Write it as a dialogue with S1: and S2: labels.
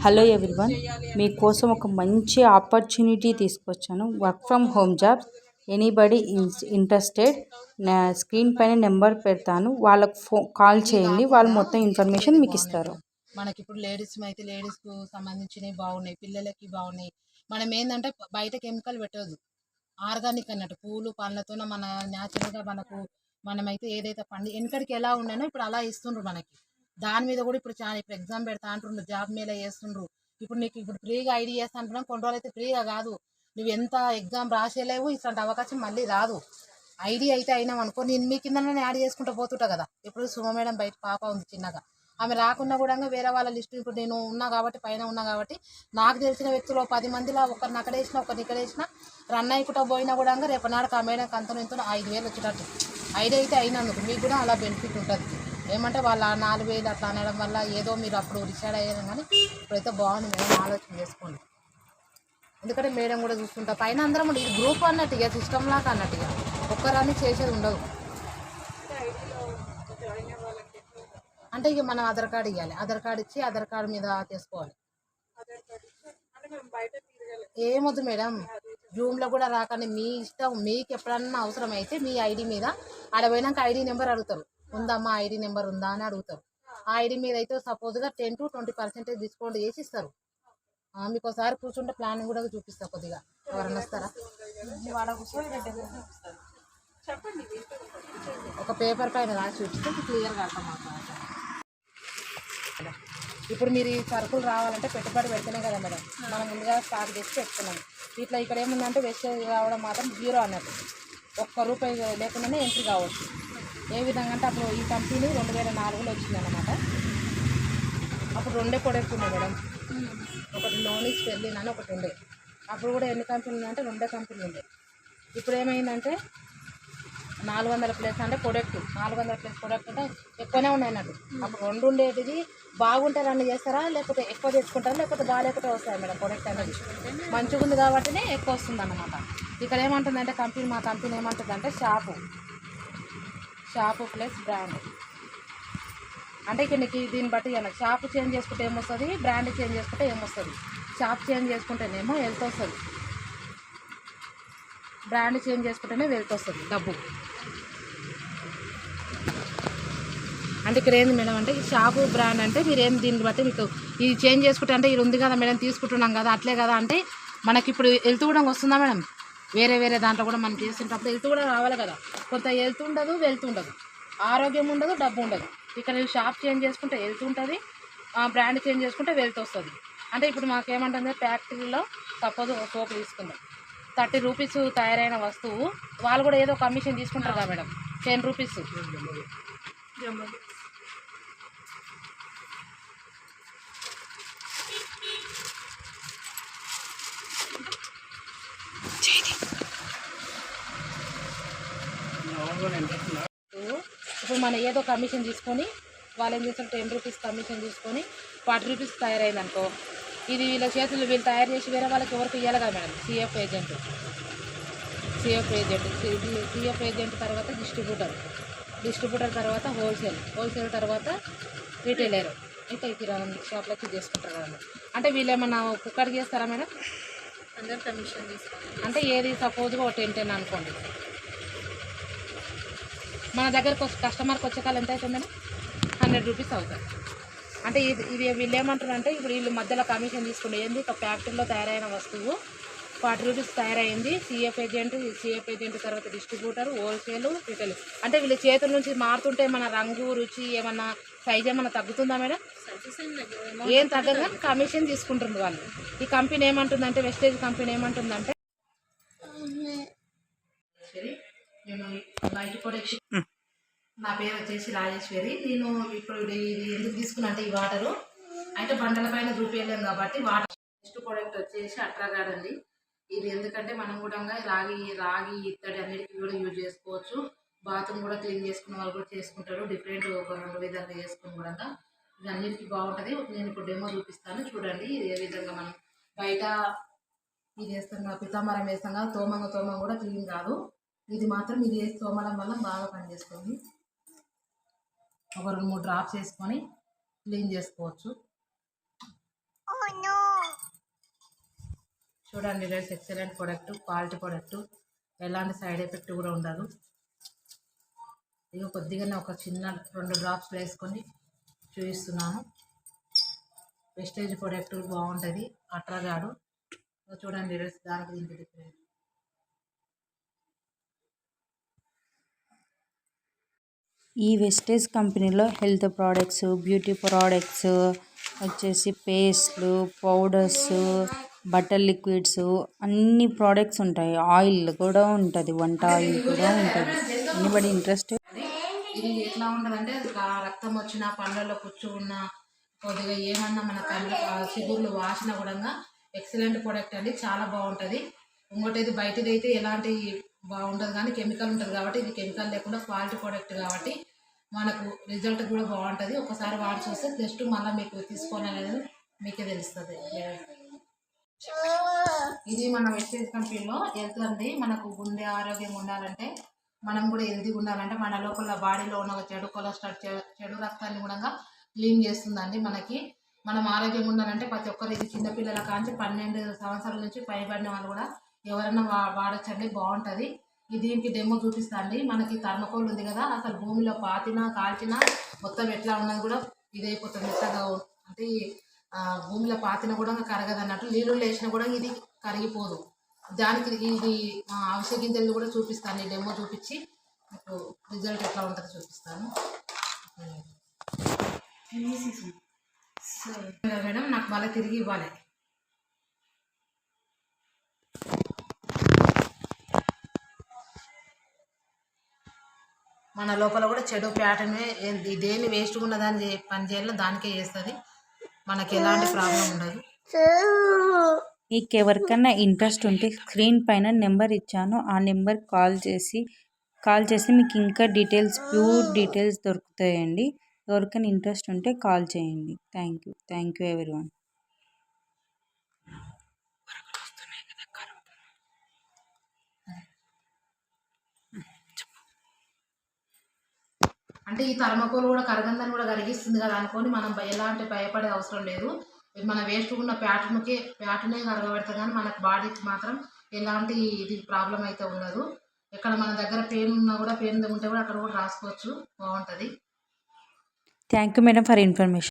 S1: Hello everyone, మీకోసం ఒక మంచి ఆపర్చునిటీ తీసుకొచ్చాను. Work from home jobs. Anybody interested, నా స్క్రీన్ పైన నెంబర్ పెడతాను, వాళ్ళకు కాల్ చేయండి. వాళ్ళు మొత్తం ఇన్ఫర్మేషన్ మీకు ఇస్తారు.
S2: మనకి ఇప్పుడు లేడీస్ అయితే లేడీస్కు సంబంధించినవి బాగున్నాయి, పిల్లలకి బాగున్నాయి. మనం ఏంటంటే బయట కెమికల్ పెట్టదు, ఆర్గానిక్ అన్నట్టు పూలు పండ్లతో మన న్యాచురల్గా మనమైతే ఏదైతే పండి వెనకడికి ఎలా ఉన్నానో ఇప్పుడు అలా ఇస్తుండ్రు మనకి. దాని మీద కూడా ఇప్పుడు చాలా ఇప్పుడు ఎగ్జామ్ పెడతా అంటుండ్రు, జాబ్ మీద చేస్తుండ్రు. ఇప్పుడు నీకు ఇప్పుడు ఫ్రీగా ఐడి చేస్తా అంటున్నాం, కొన్ని రోజులు అయితే ఫ్రీగా కాదు, నువ్వు ఎంత ఎగ్జామ్ రాసేలేవు, ఇట్లాంటి అవకాశం మళ్ళీ రాదు. ఐడి అయితే అయినాం అనుకో, నేను మీ కిందనే యాడ్ చేసుకుంటూ పోతుంటా కదా. ఇప్పుడు సుమ మేడం బయట పాప ఉంది చిన్నగా, ఆమె రాకున్నా కూడా వేరే వాళ్ళ లిస్టు ఇప్పుడు నేను ఉన్నా కాబట్టి పైన ఉన్నా కాబట్టి నాకు తెలిసిన వ్యక్తులు 10 మందిలో ఒకరిని అక్కడ వేసినా ఒకరిని ఇక్కడ వేసినా రన్ అయ్యకుండా పోయినా కూడా రేపు నాడుకు ఆ మేడంకి అంత ఇంత 5,000 వచ్చేటట్టు ఐడి అయితే అయినందుకు మీకు కూడా అలా బెనిఫిట్ ఉంటుంది. ఏమంటే వాళ్ళ 4,000 అట్లా అనడం వల్ల ఏదో మీరు అప్పుడు డిసైడ్ అయ్యారు, కానీ ఇప్పుడైతే బాగుంది మేడం, ఆలోచన చేసుకోండి. ఎందుకంటే మేడం కూడా చూసుకుంటా పైన అందరం ఇది గ్రూప్ అన్నట్టు ఇక సిస్టమ్ లాగా అన్నట్టు ఇక ఒక్కరాన్ని చేసేది ఉండదు. అంటే ఇక మనం ఆధార్ కార్డు ఇవ్వాలి, ఆధార్ కార్డు ఇచ్చి ఆధార్ కార్డు మీద చేసుకోవాలి. ఏమొద్దు మేడం, జూమ్లో కూడా రాకండి, మీ ఇష్టం. మీకు ఎప్పుడన్నా అవసరం అయితే మీ ఐడి మీద ఆడ పోయినాక ఐడి నెంబర్ అడుగుతారు, ఉందమ్మా ఐడి నెంబర్ ఉందా అని అడుగుతారు. ఆ ఐడి మీద అయితే సపోజ్గా 10 to 20% డిస్కౌంట్ చేసి ఇస్తారు. మీకు ఒకసారి కూర్చుంటే ప్లాన్ కూడా చూపిస్తా, కొద్దిగా ఎవరన్నా వస్తారా చెప్పండి. ఒక పేపర్ పైన రాసి చూపిస్తే క్లియర్గా అర్థమవుతుంది. ఇప్పుడు మీరు ఈ సరుకులు రావాలంటే పెట్టుబడి పెడితేనే కదా మేడం, మనం ముందుగా స్టార్ట్ చేసి పెట్టుకున్నాం. ఇట్లా ఇక్కడ ఏముందంటే వేస్టేజ్ రావడం మాత్రం జీరో అన్నట్టు, ₹1 లేకుండానే ఎంట్రీ కావచ్చు. ఏ విధంగా అంటే అప్పుడు ఈ కంపెనీ 2004లో వచ్చిందన్నమాట. అప్పుడు 2 ప్రొడక్ట్ ఉన్నాయి మేడం, ఒకటి నోనీస్ పెళ్ళిన్ అని ఒకటి ఉండే. అప్పుడు కూడా ఎన్ని కంపెనీలు అంటే 2 కంపెనీలు ఉండే. ఇప్పుడు ఏమైందంటే 400+ అంటే ప్రొడక్ట్, 400+ ప్రొడక్ట్ అంటే ఎక్కువనే ఉన్నాయి అన్నట్టు. అప్పుడు 2 ఉండేటిది బాగుంటే రన్ చేస్తారా, లేకపోతే ఎక్కువ తెచ్చుకుంటారా, లేకపోతే బాగాలేకపోతే వస్తాయి మేడం. ప్రొడక్ట్ అనేది మంచిగా ఉంది కాబట్టినే ఎక్కువ వస్తుంది అన్నమాట. ఇక్కడ ఏమంటుందంటే మా కంపెనీ ఏమంటుందంటే షాపు ప్లస్ బ్రాండ్. అంటే ఇక నీకు దీన్ని బట్టి షాపు చేంజ్ చేసుకుంటే ఏమొస్తుంది, బ్రాండ్ చేంజ్ చేసుకుంటే ఏమొస్తుంది. షాప్ చేంజ్ చేసుకుంటేనేమో వెల్త్ వస్తుంది, బ్రాండ్ చేంజ్ చేసుకుంటేనే వెల్త్ వస్తుంది, డబ్బు. అంటే ఇక్కడ ఏంది మేడం అంటే ఈ షాపు బ్రాండ్ అంటే మీరేం దీన్ని బట్టి మీకు ఇది చేంజ్ చేసుకుంటే అంటే ఇది ఉంది కదా మేడం తీసుకుంటున్నాం కదా అట్లే కదా అంటే మనకి ఇప్పుడు హెల్త్ కూడా వస్తుందా మేడం. వేరే దాంట్లో కూడా మనం చేస్తుంటప్పుడు హెల్త్ కూడా రావాలి కదా. కొంత హెల్త్ ఉండదు, వెల్త్ ఉండదు, ఆరోగ్యం ఉండదు, డబ్బు ఉండదు. ఇక్కడ షాప్ చేంజ్ చేసుకుంటే హెల్త్ ఉంటుంది, బ్రాండ్ చేంజ్ చేసుకుంటే వెల్త్ వస్తుంది. అంటే ఇప్పుడు మాకేమంటుంది, ఫ్యాక్టరీలో సపోజ్ సోపు తీసుకుందాం, ₹30 తయారైన వస్తువు వాళ్ళు కూడా ఏదో కమిషన్ తీసుకుంటారు కదా మేడం, ₹10. ఇప్పుడు మనం ఏదో కమిషన్ తీసుకొని వాళ్ళు ఏం చేస్తారు, ₹10 కమిషన్ తీసుకొని ₹40 తయారైంది అనుకో, ఇది వీళ్ళ చేతులు వీళ్ళు తయారు చేసి వేరే వాళ్ళకి ఎవరికి ఇవ్వాలి కదా మేడం. సిఎఫ్ ఏజెంట్ తర్వాత డిస్ట్రిబ్యూటర్ తర్వాత హోల్సేల్ తర్వాత రీటైలర్, ఇంకా కిరాణా షాప్లకి చేసుకుంటారు కదా. అంటే వీళ్ళు ఏమన్నా కుక్కడికి చేస్తారా మేడం, అందరు కమిషన్ తీసుకుంటారు. అంటే ఏది సపోజ్గా ఒక 10 అనుకోండి, మన దగ్గరకు కస్టమర్కి వచ్చే కాలం ఎంత అవుతుంది మేడం, ₹100 అవుతుంది. అంటే ఇది వీళ్ళు ఏమంటారు అంటే ఇప్పుడు వీళ్ళు మధ్యలో కమిషన్ తీసుకుంటే ఏంది, ఒక ఫ్యాక్టరీలో తయారైన వస్తువు ₹40 తయారైంది, సిఎఫ్ ఏజెంట్ తర్వాత డిస్ట్రిబ్యూటర్, హోల్సేల్, రిటైల్. అంటే వీళ్ళ చేతుల నుంచి మారుతుంటే మన రంగు రుచి ఏమన్నా సైజ్ ఏమన్నా తగ్గుతుందా మేడం, ఏం తగ్గదు, కమిషన్ తీసుకుంటుంది వాళ్ళు. ఈ కంపెనీ ఏమంటుందంటే వెస్టేజ్ కంపెనీ ఏమంటుందంటే నా పేరు వచ్చేసి రాజేశ్వరి. నేను ఇప్పుడు ఇది ఎందుకు తీసుకున్నా అంటే ఈ వాటరు అయితే బండల పైన చూపించలేము కాబట్టి వాటర్. నెక్స్ట్ ప్రోడక్ట్ వచ్చేసి అట్రాగార్డ్ అండి. ఇది ఎందుకంటే మనం కూడా రాగి ఇత్తడి అన్నిటికీ కూడా యూజ్ చేసుకోవచ్చు. బాత్రూమ్ కూడా క్లీన్ చేసుకున్న వాళ్ళు కూడా చేసుకుంటారు, డిఫరెంట్ ఒక 2 విధాలుగా చేసుకుని కూడా. ఇది అన్నిటికీ బాగుంటుంది. నేను ఇప్పుడు డెమో చూపిస్తాను చూడండి. ఇది ఏ విధంగా మనం బయట ఇది వేస్తాం కదా, పితాంబరం వేస్తాం కదా, తోమం కూడా క్లీన్ కాదు. ఇది మాత్రం ఇది వేసి తోమడం వల్ల బాగా పనిచేస్తుంది. ఒక 2-3 డ్రాప్స్ వేసుకొని క్లీన్ చేసుకోవచ్చు. చూడండి rice excellent product, quality product, ఎలాంటి సైడ్ ఎఫెక్ట్ కూడా ఉండదు. ఇక కొద్దిగానే ఒక చిన్న 2 డ్రాప్స్ వేసుకొని చూపిస్తున్నాను. వెస్టేజ్ ప్రొడక్ట్ బాగుంటుంది, అట్రాగాడు. చూడండి రైస్ దానికి దీనికి డిఫరెంట్.
S1: ఈ వెస్టేజ్ కంపెనీలో హెల్త్ ప్రోడక్ట్స్, బ్యూటీ ప్రోడక్ట్స్, వచ్చేసి పేస్ట్లు, పౌడర్స్, బటర్ లిక్విడ్స్ అన్ని ప్రోడక్ట్స్ ఉంటాయి. ఆయిల్ కూడా ఉంటుంది, వంట ఆయిల్ కూడా ఉంటుంది. Anybody interested.
S2: ఇది ఎట్లా ఉంటుందంటే రక్తం వచ్చిన పండ్లలో పుచ్చు ఉన్న కొద్దిగా ఏమన్నా మన కళ్ళు చిగుర్లు వాసిన కూడా ఎక్సలెంట్ ప్రొడక్ట్ అండి, చాలా బాగుంటుంది. ఇంకోటి ఇది బయటది అయితే ఎలాంటి బాగుంటుంది కానీ కెమికల్ ఉంటుంది కాబట్టి ఇది కెమికల్ లేకుండా క్వాలిటీ ప్రొడక్ట్ కాబట్టి మనకు రిజల్ట్ కూడా బాగుంటుంది. ఒకసారి వాడి చూస్తే జస్ట్ మళ్ళీ మీకు తీసుకోవాలనేది మీకే తెలుస్తుంది. ఇది మన వెస్టేజ్ కంపెనీలో హెల్త్ అండి. మనకు గుండె ఆరోగ్యంగా ఉండాలంటే, మనం కూడా హెల్తీగా ఉండాలంటే మన లోపల బాడీలో ఉన్న చెడు కొలెస్ట్రాల్, చెడు రక్తాన్ని కూడా క్లీన్ చేస్తుందండి. మనం ఆరోగ్యంగా ఉండాలంటే ప్రతి ఒక్కరు, ఇది చిన్నపిల్లల కాంచి 12 సంవత్సరాల నుంచి పైబడిన వాళ్ళు కూడా ఎవరైనా వాడచ్చండి, బాగుంటుంది. దీనికి డెమో చూపిస్తా అండి. మనకి థర్మకోల్ ఉంది కదా, అసలు భూమిలో పాతినా కాల్చినా మొత్తం ఎట్లా ఉన్నది కూడా ఇదైపోతుంది. మెత్తగా అంటే భూమిలో పాతిన కూడా కరగదు అన్నట్టు, నీళ్ళు వేసినా కూడా ఇది కరిగిపోదు. దానికి ఇది అవిసె గింజలు కూడా చూపిస్తాను. ఈ డెమో చూపించి మీకు రిజల్ట్ ఎట్లా ఉంటుందో చూపిస్తాను. మేడం నాకు మళ్ళీ తిరిగి ఇవ్వాలి. మన లోపల కూడా చెడు ప్యాటర్నే, దేని వేస్ట్గా ఉన్నదాన్ని పని చేయాలో దానికే చేస్తుంది. మనకి ఎలాంటి ప్రాబ్లం ఉండదు.
S1: మీకు ఎవరికైనా ఇంట్రెస్ట్ ఉంటే స్క్రీన్ పైన నెంబర్ ఇచ్చాను, ఆ నెంబర్ కాల్ చేసి మీకు ఇంకా ప్యూర్ డీటెయిల్స్ దొరుకుతాయండి. ఎవరికైనా ఇంట్రెస్ట్ ఉంటే కాల్ చేయండి. Thank you everyone.
S2: అంటే ఈ థర్మకోల్ కూడా కరగందని కూడా కరిగిస్తుంది కదా అనుకొని మనం ఎలాంటి భయపడే అవసరం లేదు. మన వేస్ట్ ఉన్న ప్యాటర్నే కరగబెడతా కానీ మనకు బాడీకి మాత్రం ఎలాంటి ఇది ప్రాబ్లం అయితే ఉండదు. ఎక్కడ మన దగ్గర పెయిన్ ఉన్నా కూడా, పెయిన్ ఉంటే కూడా అక్కడ కూడా రాసుకోవచ్చు, బాగుంటుంది.
S1: Thank you madam for information.